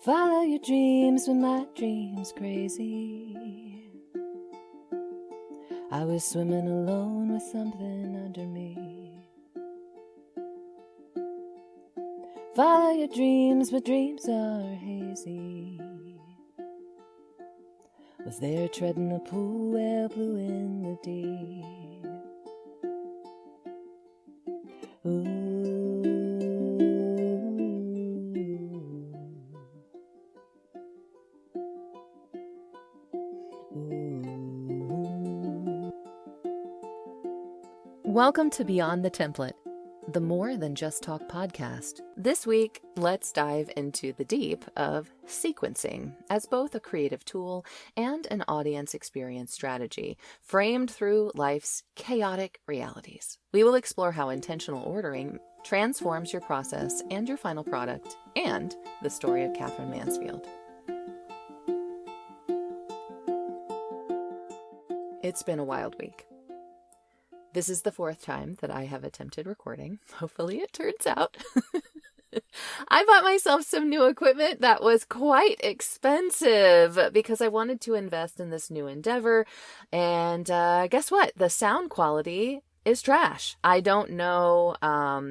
Follow your dreams when my dream's crazy. I was swimming alone with something under me. Follow your dreams, but dreams are hazy. Was there treading a pool where blue in the deep. Ooh. Welcome to Beyond the Template, the More Than Just Talk podcast. This week, let's dive into the deep of sequencing as both a creative tool and an audience experience strategy, framed through life's chaotic realities. We will explore how intentional ordering transforms your process and your final product, and the story of Katherine Mansfield. It's been a wild week. This is the fourth time that I have attempted recording. Hopefully it turns out. I bought myself some new equipment that was quite expensive because I wanted to invest in this new endeavor. And guess what? The sound quality is trash. I don't know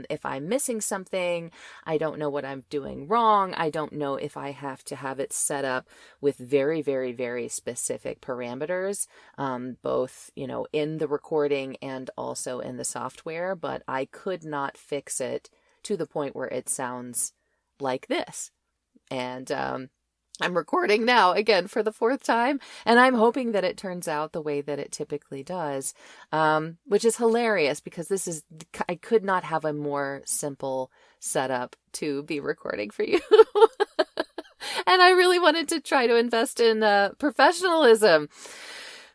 if I'm missing something. I don't know what I'm doing wrong. I don't know if I have to have it set up with very, very, very specific parameters, both, in the recording and also in the software, but I could not fix it to the point where it sounds like this. And I'm recording now again for the fourth time, and I'm hoping that it turns out the way that it typically does, which is hilarious because I could not have a more simple setup to be recording for you. And I really wanted to try to invest in professionalism.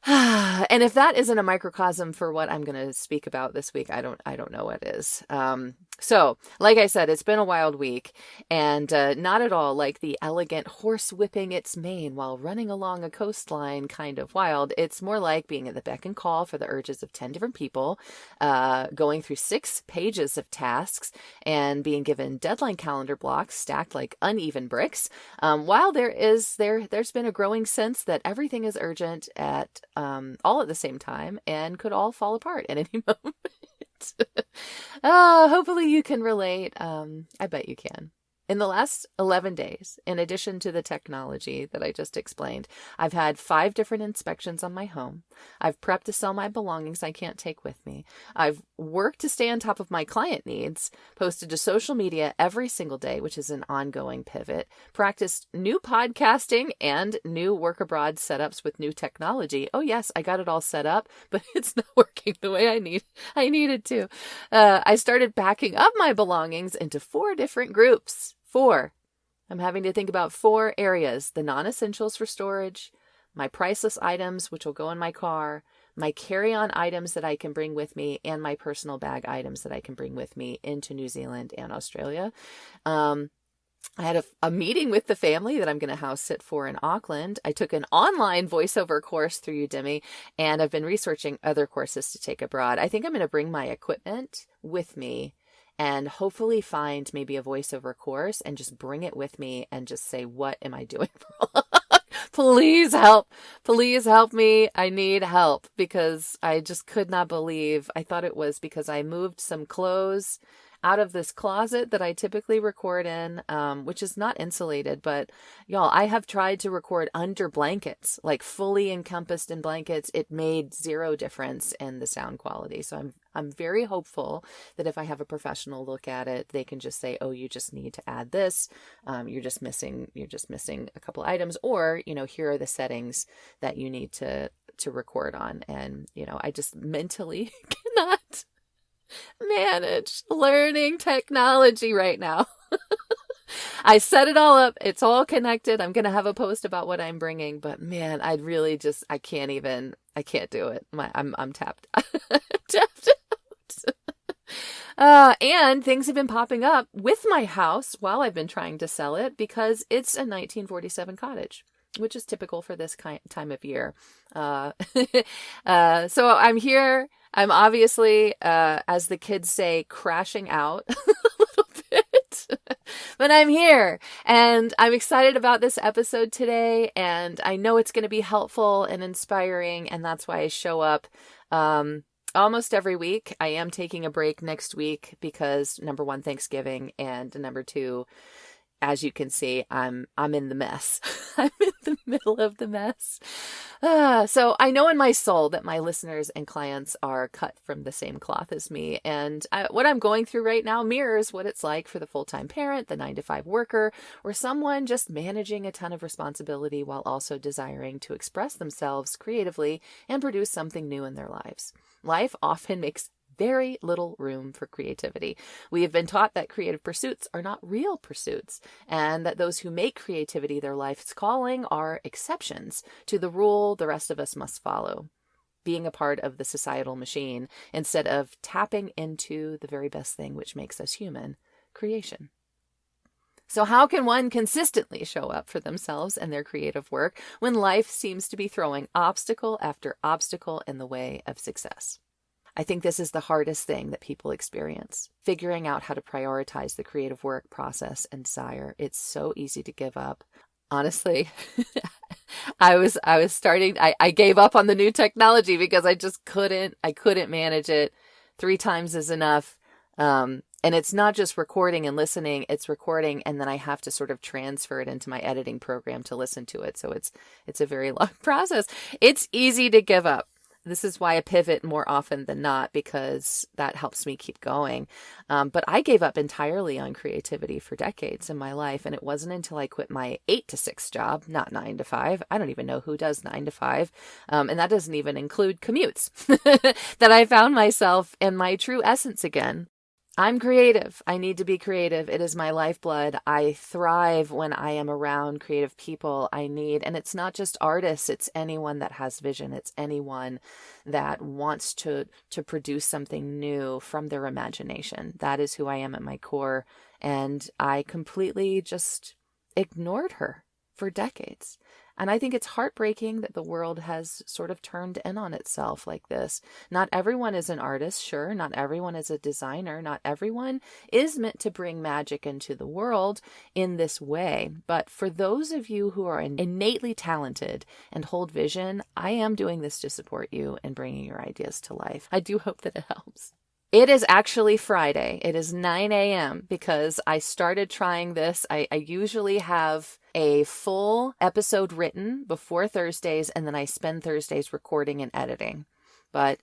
And if that isn't a microcosm for what I'm going to speak about this week, I don't know what is. So, like I said, it's been a wild week, and not at all like the elegant horse whipping its mane while running along a coastline kind of wild. It's more like being at the beck and call for the urges of 10 different people, going through 6 pages of tasks, and being given deadline calendar blocks stacked like uneven bricks. While there's been a growing sense that everything is urgent all at the same time and could all fall apart at any moment. Hopefully you can relate. I bet you can. In the last 11 days, in addition to the technology that I just explained, I've had 5 different inspections on my home. I've prepped to sell my belongings I can't take with me. I've worked to stay on top of my client needs, posted to social media every single day, which is an ongoing pivot, practiced new podcasting and new work abroad setups with new technology. Oh yes, I got it all set up, but it's not working the way I needed to. I started backing up my belongings into 4 different groups. 4. I'm having to think about 4 areas: the non-essentials for storage, my priceless items, which will go in my car, my carry-on items that I can bring with me, and my personal bag items that I can bring with me into New Zealand and Australia. I had a meeting with the family that I'm going to house sit for in Auckland. I took an online voiceover course through Udemy, and I've been researching other courses to take abroad. I think I'm going to bring my equipment with me and hopefully find maybe a voiceover course and just bring it with me and just say, what am I doing wrong? Please help. Please help me. I need help because I just could not believe. I thought it was because I moved some clothes out of this closet that I typically record in, which is not insulated, but y'all, I have tried to record under blankets, like fully encompassed in blankets. It made 0 difference in the sound quality. So I'm very hopeful that if I have a professional look at it, they can just say, oh, you just need to add this. You're just missing a couple items, or, here are the settings that you need to record on. And, I just mentally cannot manage learning technology right now. I set it all up. It's all connected. I'm going to have a post about what I'm bringing, but man, I can't do it. I'm tapped. Tapped out. And things have been popping up with my house while I've been trying to sell it because it's a 1947 cottage, which is typical for this time of year. So I'm here. I'm obviously, as the kids say, crashing out a little bit. but I'm here and I'm excited about this episode today. And I know it's going to be helpful and inspiring. And that's why I show up almost every week. I am taking a break next week because number one, Thanksgiving, and number two, as you can see, I'm in the mess. I'm in the middle of the mess. So I know in my soul that my listeners and clients are cut from the same cloth as me. And what I'm going through right now mirrors what it's like for the full-time parent, the 9-to-5 worker, or someone just managing a ton of responsibility while also desiring to express themselves creatively and produce something new in their lives. Life often makes very little room for creativity. We have been taught that creative pursuits are not real pursuits, and that those who make creativity their life's calling are exceptions to the rule the rest of us must follow, being a part of the societal machine instead of tapping into the very best thing which makes us human, creation. So how can one consistently show up for themselves and their creative work when life seems to be throwing obstacle after obstacle in the way of success? I think this is the hardest thing that people experience, figuring out how to prioritize the creative work process and desire. It's so easy to give up. Honestly, I gave up on the new technology because I couldn't manage it. 3 times is enough. And it's not just recording and listening, it's recording and then I have to sort of transfer it into my editing program to listen to it. So it's a very long process. It's easy to give up. This is why I pivot more often than not, because that helps me keep going. But I gave up entirely on creativity for decades in my life. And it wasn't until I quit my 8-to-6 job, not 9-to-5. I don't even know who does 9-to-5. And that doesn't even include commutes, that I found myself in my true essence again. I'm creative. I need to be creative. It is my lifeblood. I thrive when I am around creative people. And it's not just artists, it's anyone that has vision. It's anyone that wants to produce something new from their imagination. That is who I am at my core. And I completely just ignored her for decades. And I think it's heartbreaking that the world has sort of turned in on itself like this. Not everyone is an artist, sure. Not everyone is a designer. Not everyone is meant to bring magic into the world in this way. But for those of you who are innately talented and hold vision, I am doing this to support you in bringing your ideas to life. I do hope that it helps. It is actually Friday. It is 9 a.m. because I started trying this. I usually have a full episode written before Thursdays, and then I spend Thursdays recording and editing. But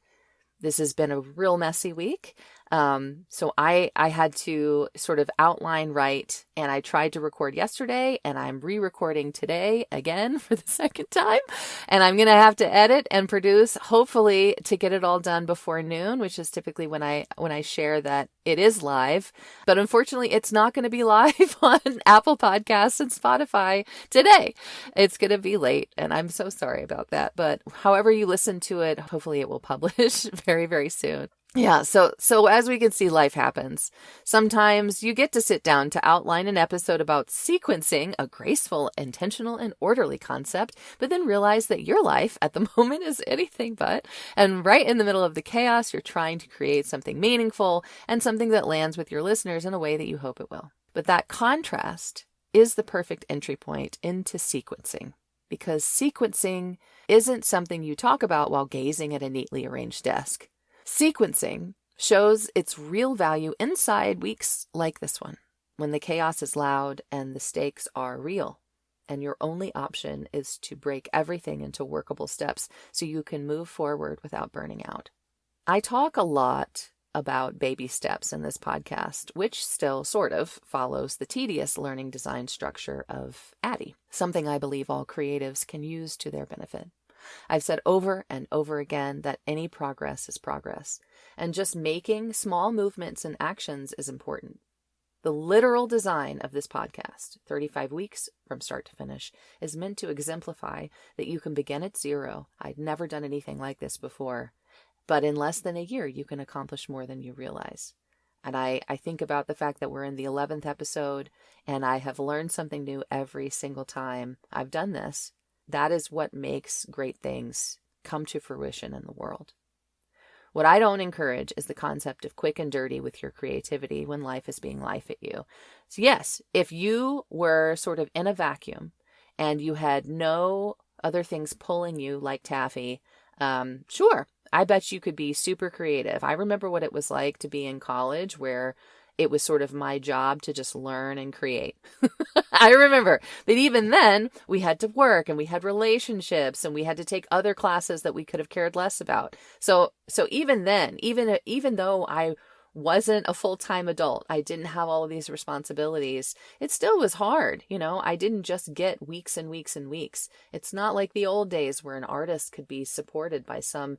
this has been a real messy week. So I had to sort of outline write, and I tried to record yesterday, and I'm re-recording today again for the second time. And I'm going to have to edit and produce, hopefully to get it all done before noon, which is typically when I share that it is live. But unfortunately, it's not going to be live on Apple Podcasts and Spotify today. It's going to be late, and I'm so sorry about that. But however you listen to it, hopefully it will publish very, very soon. Yeah, so as we can see, life happens. Sometimes you get to sit down to outline an episode about sequencing, a graceful, intentional, and orderly concept, but then realize that your life at the moment is anything but. And right in the middle of the chaos, you're trying to create something meaningful and something that lands with your listeners in a way that you hope it will. But that contrast is the perfect entry point into sequencing, because sequencing isn't something you talk about while gazing at a neatly arranged desk. Sequencing shows its real value inside weeks like this one, when the chaos is loud and the stakes are real, and your only option is to break everything into workable steps so you can move forward without burning out. I talk a lot about baby steps in this podcast, which still sort of follows the tedious learning design structure of ADDIE, something I believe all creatives can use to their benefit. I've said over and over again that any progress is progress, and just making small movements and actions is important. The literal design of this podcast, 35 weeks from start to finish, is meant to exemplify that you can begin at zero. I'd never done anything like this before, but in less than a year, you can accomplish more than you realize. And I think about the fact that we're in the 11th episode, and I have learned something new every single time I've done this. That is what makes great things come to fruition in the world. What I don't encourage is the concept of quick and dirty with your creativity when life is being life at you. So yes, if you were sort of in a vacuum and you had no other things pulling you like taffy, sure, I bet you could be super creative. I remember what it was like to be in college where it was sort of my job to just learn and create. I remember that even then we had to work and we had relationships and we had to take other classes that we could have cared less about. So even then, even though I wasn't a full-time adult, I didn't have all of these responsibilities, it still was hard. I didn't just get weeks and weeks and weeks. It's not like the old days where an artist could be supported by some,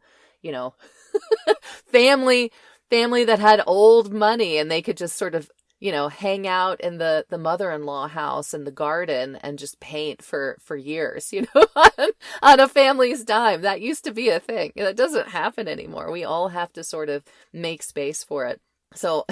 family that had old money and they could just sort of, hang out in the mother-in-law house in the garden and just paint for years, on a family's dime. That used to be a thing. That doesn't happen anymore. We all have to sort of make space for it. So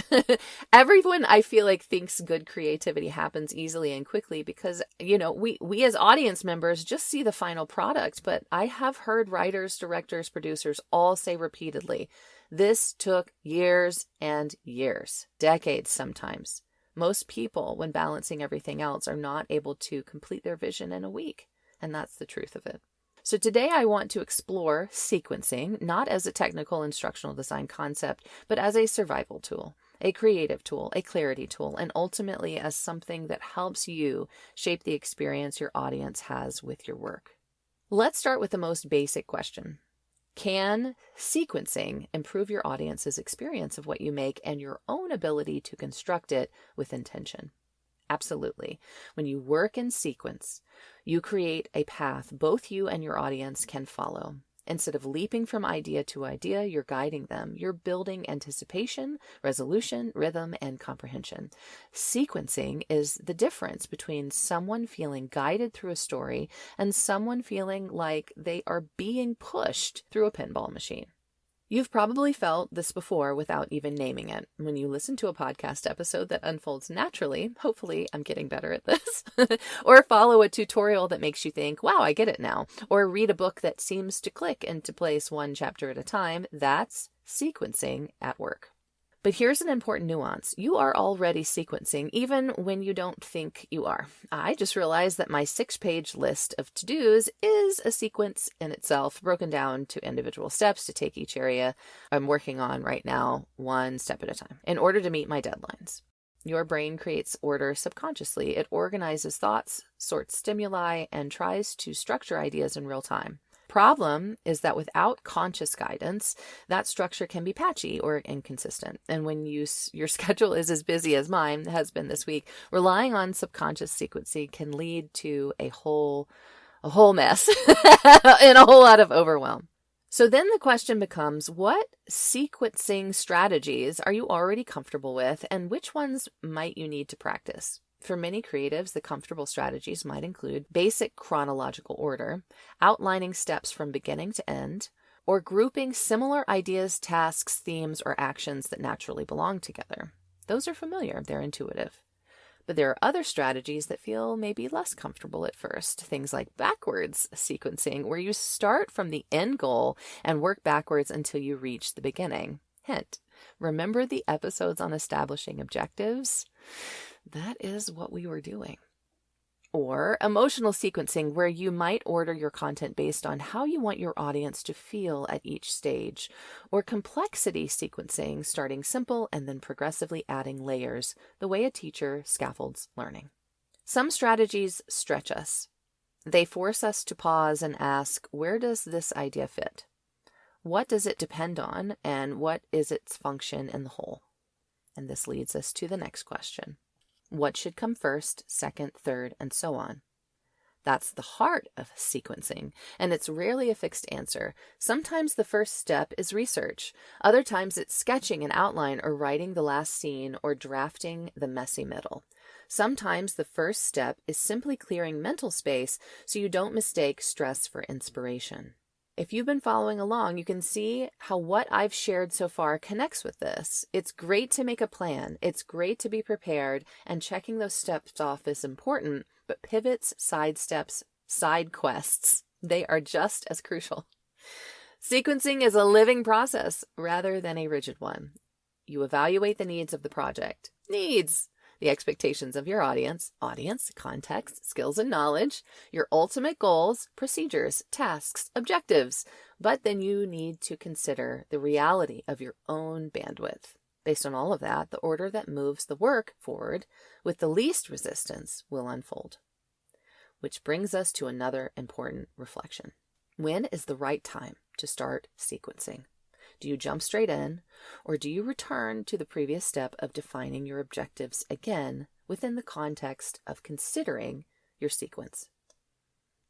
everyone, I feel like, thinks good creativity happens easily and quickly because, we as audience members just see the final product. But I have heard writers, directors, producers all say repeatedly, this took years and years, decades sometimes. Most people, when balancing everything else, are not able to complete their vision in a week. And that's the truth of it. So today I want to explore sequencing, not as a technical instructional design concept, but as a survival tool, a creative tool, a clarity tool, and ultimately as something that helps you shape the experience your audience has with your work. Let's start with the most basic question. Can sequencing improve your audience's experience of what you make and your own ability to construct it with intention? Absolutely. When you work in sequence, you create a path both you and your audience can follow. Instead of leaping from idea to idea, you're guiding them. You're building anticipation, resolution, rhythm, and comprehension. Sequencing is the difference between someone feeling guided through a story and someone feeling like they are being pushed through a pinball machine. You've probably felt this before without even naming it. When you listen to a podcast episode that unfolds naturally, hopefully I'm getting better at this, or follow a tutorial that makes you think, wow, I get it now, or read a book that seems to click into place one chapter at a time, that's sequencing at work. But here's an important nuance. You are already sequencing even when you don't think you are. I just realized that my 6-page list of to-dos is a sequence in itself, broken down to individual steps to take each area I'm working on right now, one step at a time, in order to meet my deadlines. Your brain creates order subconsciously. It organizes thoughts, sorts stimuli, and tries to structure ideas in real time. Problem is that without conscious guidance, that structure can be patchy or inconsistent. And when your schedule is as busy as mine has been this week, relying on subconscious sequencing can lead to a whole mess and a whole lot of overwhelm. So then the question becomes, what sequencing strategies are you already comfortable with, and which ones might you need to practice? For many creatives, the comfortable strategies might include basic chronological order, outlining steps from beginning to end, or grouping similar ideas, tasks, themes, or actions that naturally belong together. Those are familiar, they're intuitive. But there are other strategies that feel maybe less comfortable at first, things like backwards sequencing, where you start from the end goal and work backwards until you reach the beginning. Hint, remember the episodes on establishing objectives? That is what we were doing. Or emotional sequencing, where you might order your content based on how you want your audience to feel at each stage. Or complexity sequencing, starting simple and then progressively adding layers, the way a teacher scaffolds learning. Some strategies stretch us. They force us to pause and ask, where does this idea fit? What does it depend on, and what is its function in the whole? And this leads us to the next question. What should come first, second, third, and so on? That's the heart of sequencing, and it's rarely a fixed answer. Sometimes the first step is research. Other times it's sketching an outline or writing the last scene or drafting the messy middle. Sometimes the first step is simply clearing mental space so you don't mistake stress for inspiration. If you've been following along, you can see how what I've shared so far connects with this. It's great to make a plan. It's great to be prepared, and checking those steps off is important, but pivots, side steps, side quests, they are just as crucial. Sequencing is a living process rather than a rigid one. You evaluate the needs of the project. Needs! The expectations of your audience, context, skills and knowledge, your ultimate goals, procedures, tasks, objectives. But then you need to consider the reality of your own bandwidth. Based on all of that, the order that moves the work forward with the least resistance will unfold. Which brings us to another important reflection. When is the right time to start sequencing? Do you jump straight in, or do you return to the previous step of defining your objectives again within the context of considering your sequence?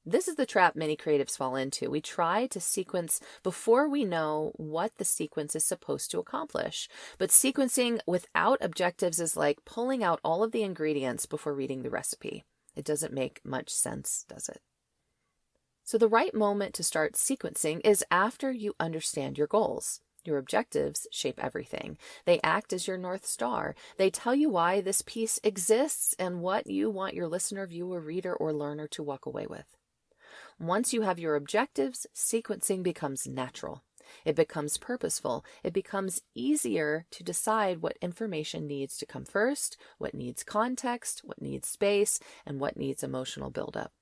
This is the trap many creatives fall into. We try to sequence before we know what the sequence is supposed to accomplish. But sequencing without objectives is like pulling out all of the ingredients before reading the recipe. It doesn't make much sense, does it? So the right moment to start sequencing is after you understand your goals. Your objectives shape everything. They act as your North Star. They tell you why this piece exists and what you want your listener, viewer, reader, or learner to walk away with. Once you have your objectives, sequencing becomes natural. It becomes purposeful. It becomes easier to decide what information needs to come first, what needs context, what needs space, and what needs emotional buildup.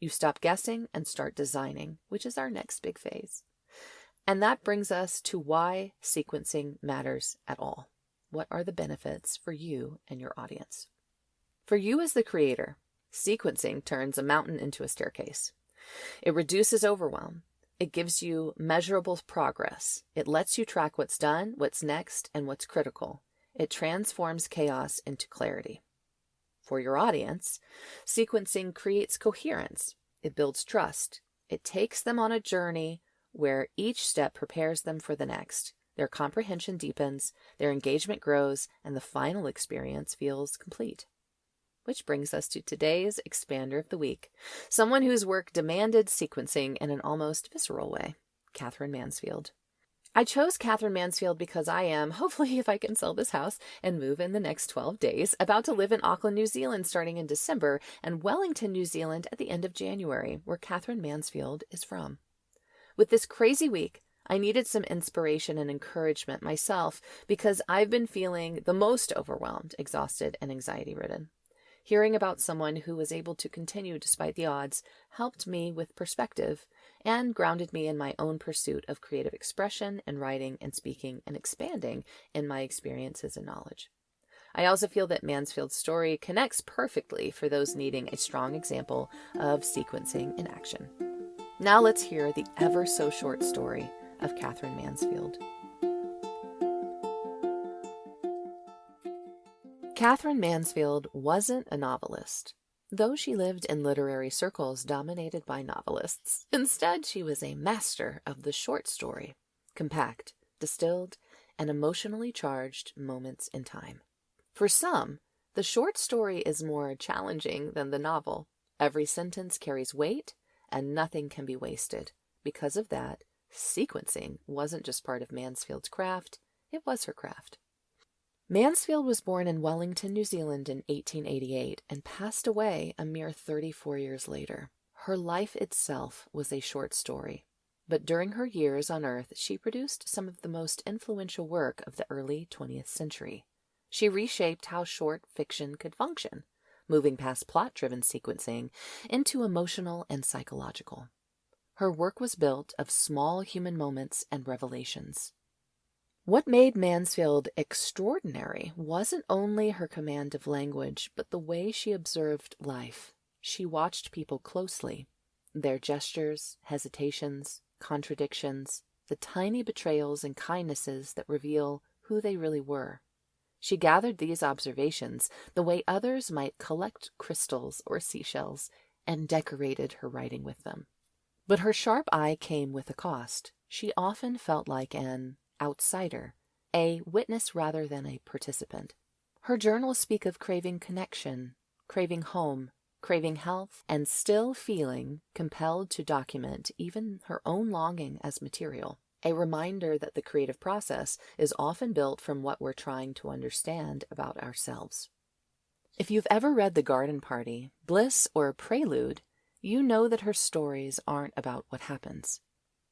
You stop guessing and start designing, which is our next big phase. And that brings us to why sequencing matters at all. What are the benefits for you and your audience? For you as the creator, sequencing turns a mountain into a staircase. It reduces overwhelm. It gives you measurable progress. It lets you track what's done, what's next, and what's critical. It transforms chaos into clarity. For your audience, sequencing creates coherence. It builds trust. It takes them on a journey where each step prepares them for the next. Their comprehension deepens, their engagement grows, and the final experience feels complete. Which brings us to today's Expander of the Week, someone whose work demanded sequencing in an almost visceral way, Katherine Mansfield. I chose Katherine Mansfield because I am, hopefully if I can sell this house and move in the next 12 days, about to live in Auckland, New Zealand starting in December and Wellington, New Zealand at the end of January, where Katherine Mansfield is from. With this crazy week, I needed some inspiration and encouragement myself because I've been feeling the most overwhelmed, exhausted, and anxiety-ridden. Hearing about someone who was able to continue despite the odds helped me with perspective and grounded me in my own pursuit of creative expression and writing and speaking and expanding in my experiences and knowledge. I also feel that Mansfield's story connects perfectly for those needing a strong example of sequencing in action. Now let's hear the ever so short story of Katherine Mansfield. Katherine Mansfield wasn't a novelist, though she lived in literary circles dominated by novelists. Instead, she was a master of the short story, compact, distilled, and emotionally charged moments in time. For some, the short story is more challenging than the novel. Every sentence carries weight, and nothing can be wasted. Because of that, sequencing wasn't just part of Mansfield's craft, it was her craft. Mansfield was born in Wellington, New Zealand in 1888 and passed away a mere 34 years later. Her life itself was a short story, but during her years on Earth, she produced some of the most influential work of the early 20th century. She reshaped how short fiction could function, moving past plot-driven sequencing into emotional and psychological. Her work was built of small human moments and revelations. What made Mansfield extraordinary wasn't only her command of language, but the way she observed life. She watched people closely, their gestures, hesitations, contradictions, the tiny betrayals and kindnesses that reveal who they really were. She gathered these observations the way others might collect crystals or seashells and decorated her writing with them. But her sharp eye came with a cost. She often felt like an outsider, a witness rather than a participant. Her journals speak of craving connection, craving home, craving health, and still feeling compelled to document even her own longing as material, a reminder that the creative process is often built from what we're trying to understand about ourselves. If you've ever read The Garden Party, Bliss, or Prelude, you know that her stories aren't about what happens.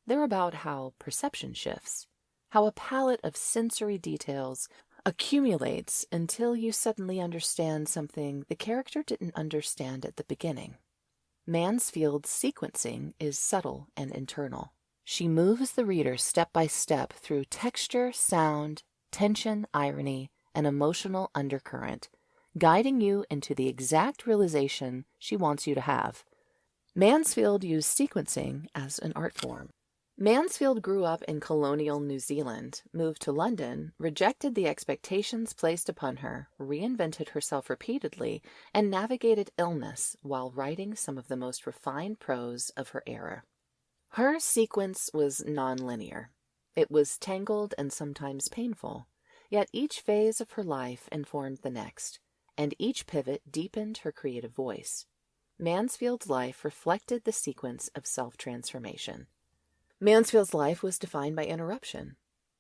They're about how perception shifts, how a palette of sensory details accumulates until you suddenly understand something the character didn't understand at the beginning. Mansfield's sequencing is subtle and internal. She moves the reader step by step through texture, sound, tension, irony, and emotional undercurrent, guiding you into the exact realization she wants you to have. Mansfield used sequencing as an art form. Mansfield grew up in colonial New Zealand, moved to London, rejected the expectations placed upon her, reinvented herself repeatedly, and navigated illness while writing some of the most refined prose of her era. Her sequence was nonlinear. It was tangled and sometimes painful, yet each phase of her life informed the next, and each pivot deepened her creative voice. Mansfield's life reflected the sequence of self-transformation. Mansfield's life was defined by interruption.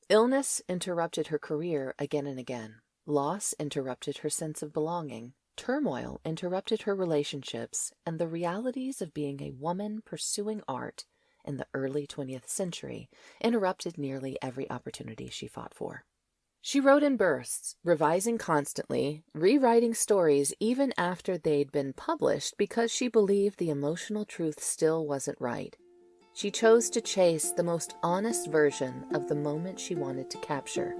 Illness interrupted her career again and again. Loss interrupted her sense of belonging. Turmoil interrupted her relationships, and the realities of being a woman pursuing art in the early 20th century interrupted nearly every opportunity she fought for. She wrote in bursts, revising constantly, rewriting stories even after they'd been published because she believed the emotional truth still wasn't right. She chose to chase the most honest version of the moment she wanted to capture.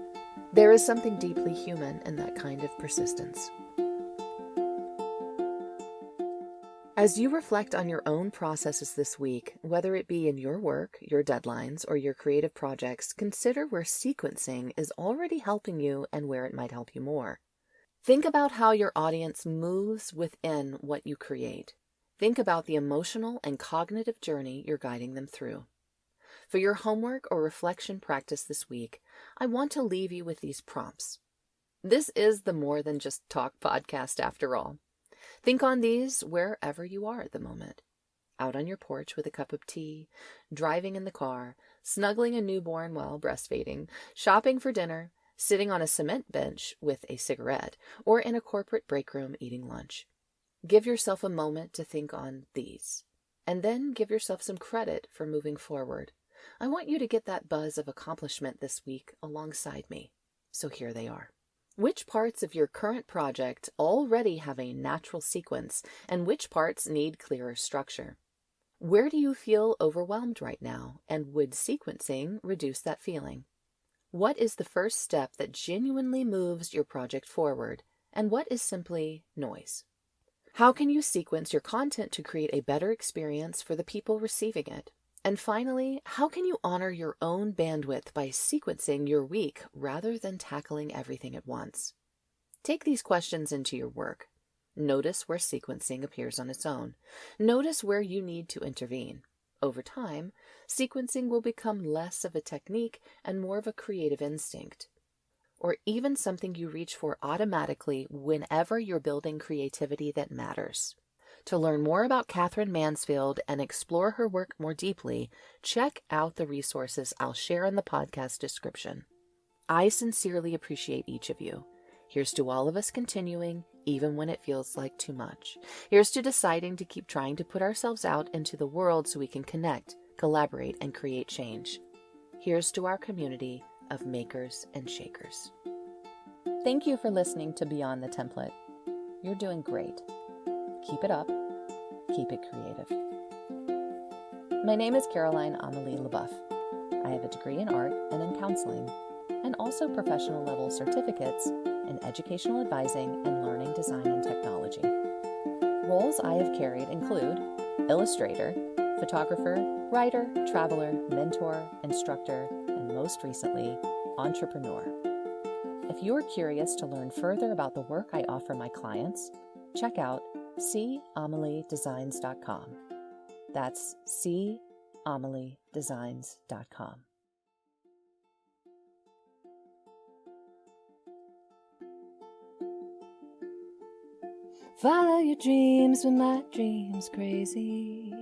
There is something deeply human in that kind of persistence. As you reflect on your own processes this week, whether it be in your work, your deadlines, or your creative projects, consider where sequencing is already helping you and where it might help you more. Think about how your audience moves within what you create. Think about the emotional and cognitive journey you're guiding them through. For your homework or reflection practice this week, I want to leave you with these prompts. This is the More Than Just Talk podcast after all. Think on these wherever you are at the moment. Out on your porch with a cup of tea, driving in the car, snuggling a newborn while breastfeeding, shopping for dinner, sitting on a cement bench with a cigarette, or in a corporate break room eating lunch. Give yourself a moment to think on these, and then give yourself some credit for moving forward. I want you to get that buzz of accomplishment this week alongside me. So here they are. Which parts of your current project already have a natural sequence, and which parts need clearer structure? Where do you feel overwhelmed right now, and would sequencing reduce that feeling? What is the first step that genuinely moves your project forward, and what is simply noise? How can you sequence your content to create a better experience for the people receiving it? And finally, how can you honor your own bandwidth by sequencing your week rather than tackling everything at once? Take these questions into your work. Notice where sequencing appears on its own. Notice where you need to intervene. Over time, sequencing will become less of a technique and more of a creative instinct, or even something you reach for automatically whenever you're building creativity that matters. To learn more about Katherine Mansfield and explore her work more deeply, check out the resources I'll share in the podcast description. I sincerely appreciate each of you. Here's to all of us continuing, even when it feels like too much. Here's to deciding to keep trying to put ourselves out into the world so we can connect, collaborate, and create change. Here's to our community of makers and shakers. Thank you for listening to Beyond the Template. You're doing great. Keep it up. Keep it creative. My name is Caroline Amelie LeBoeuf. I have a degree in art and in counseling, and also professional level certificates in educational advising and learning design and technology. Roles I have carried include illustrator, photographer, writer, traveler, mentor, instructor, and most recently, entrepreneur. If you are curious to learn further about the work I offer my clients, check out camelidesigns.com. That's camelidesigns.com. Follow your dreams when my dream's crazy.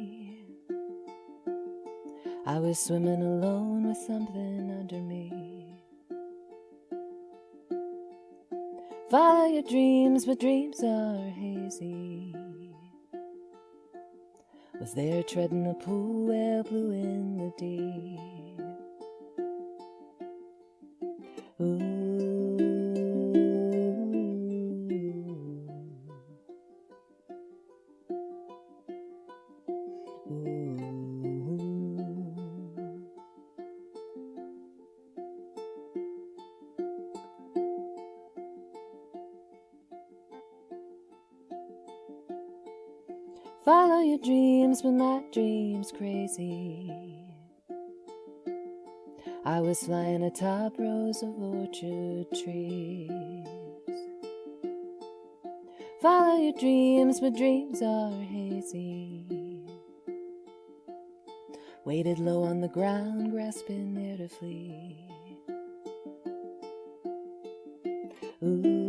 I was swimming alone with something under me. Follow your dreams, but dreams are hazy. was there treading a pool where blue in the deep. Ooh. Follow your dreams, but my dream's crazy. I was flying atop rows of orchard trees. Follow your dreams, but dreams are hazy. Waited low on the ground, grasping air to flee. Ooh.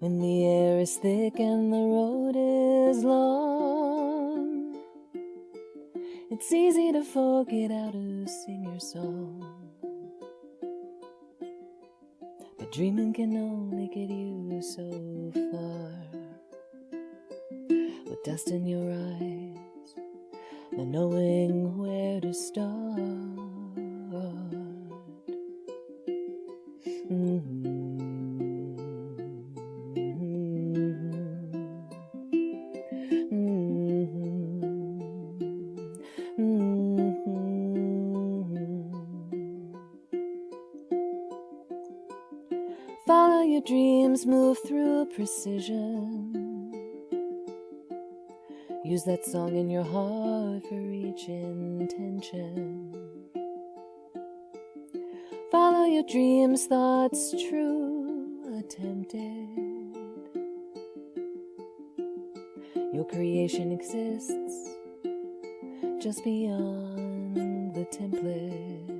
When the air is thick and the road is long, it's easy to forget how to sing your song. But dreaming can only get you so far. With dust in your eyes, not knowing where to start. Follow your dreams, move through precision. Use that song in your heart for each intention. Follow your dreams, thoughts true, attempted. Your creation exists just beyond the template.